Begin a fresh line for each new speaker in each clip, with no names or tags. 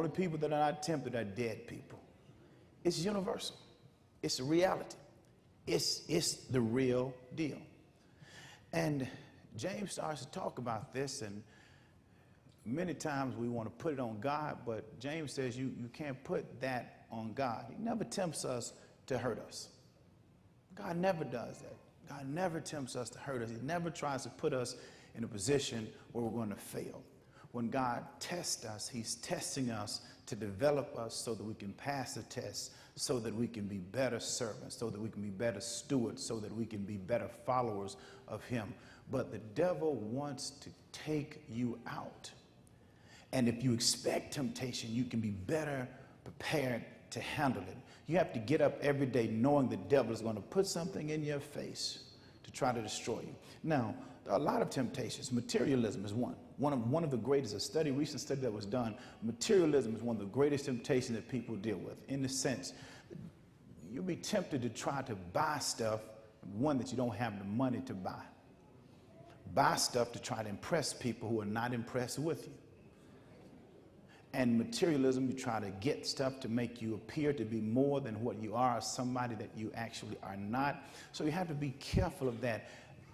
only people that are not tempted are dead people. It's universal. It's a reality. It's the real deal. And James starts to talk about this, and many times we want to put it on God, but James says you can't put that on God. He never tempts us to hurt us. God never does that. God never tempts us to hurt us. He never tries to put us in a position where we're going to fail. When God tests us, he's testing us to develop us so that we can pass the test, so that we can be better servants, so that we can be better stewards, so that we can be better followers of him. But the devil wants to take you out. And if you expect temptation, you can be better prepared to handle it. You have to get up every day knowing the devil is going to put something in your face to try to destroy you. Now, there are a lot of temptations. Materialism is one. One of the greatest, recent study that was done, materialism is one of the greatest temptations that people deal with, in the sense you'll be tempted to try to buy stuff, one that you don't have the money to buy. Buy stuff to try to impress people who are not impressed with you. And materialism, you try to get stuff to make you appear to be more than what you are, somebody that you actually are not. So you have to be careful of that.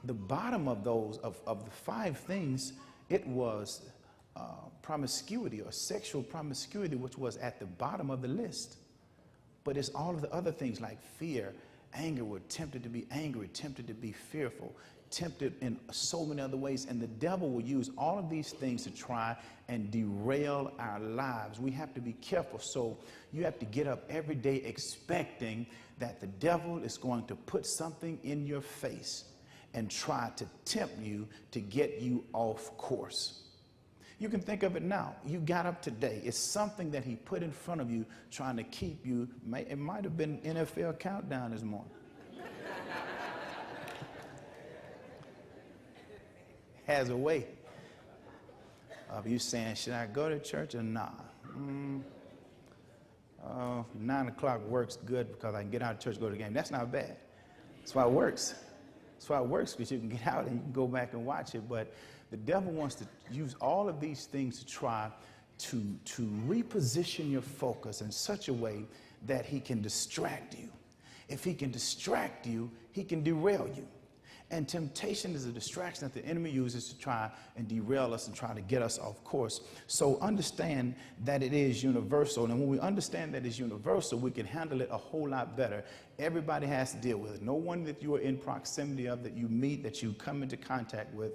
The bottom of those, of the 5 things, it was promiscuity or sexual promiscuity, which was at the bottom of the list. But it's all of the other things like fear, anger. We're tempted to be angry, tempted to be fearful, tempted in so many other ways. And the devil will use all of these things to try and derail our lives. We have to be careful. So you have to get up every day expecting that the devil is going to put something in your face and try to tempt you to get you off course. You can think of it now. You got up today. It's something that he put in front of you trying to keep you. It might have been NFL countdown this morning. Has a way of you saying, should I go to church or not? 9 o'clock works good because I can get out of church and go to the game. That's not bad. That's why it works. That's why it works, because you can get out and you can go back and watch it. But the devil wants to use all of these things to try to reposition your focus in such a way that he can distract you. If he can distract you, he can derail you. And temptation is a distraction that the enemy uses to try and derail us and try to get us off course. So understand that it is universal. And when we understand that it's universal, we can handle it a whole lot better. Everybody has to deal with it. No one that you are in proximity of, that you meet, that you come into contact with,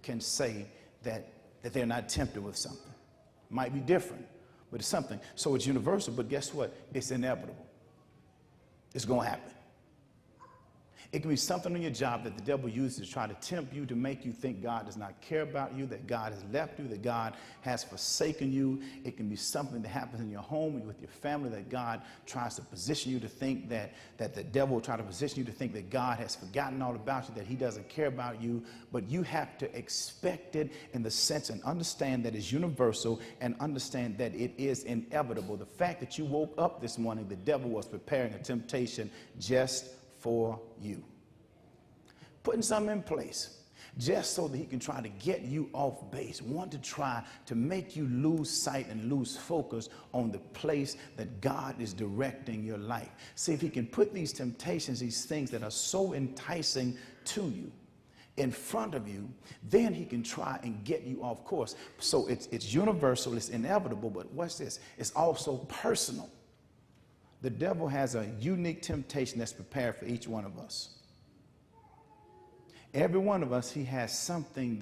can say that they're not tempted with something. Might be different, but it's something. So it's universal, but guess what? It's inevitable. It's going to happen. It can be something on your job that the devil uses to try to tempt you, to make you think God does not care about you, that God has left you, that God has forsaken you. It can be something that happens in your home with your family, that God tries to position you to think that the devil will try to position you to think that God has forgotten all about you, that he doesn't care about you. But you have to expect it in the sense and understand that it's universal, and understand that it is inevitable. The fact that you woke up this morning, the devil was preparing a temptation just for you, putting something in place just so that he can try to get you off base, want to try to make you lose sight and lose focus on the place that God is directing your life. See, if he can put these temptations, these things that are so enticing to you, in front of you, then he can try and get you off course. So it's universal, it's inevitable, but what's this? It's also personal. The devil has a unique temptation that's prepared for each one of us. Every one of us, he has something that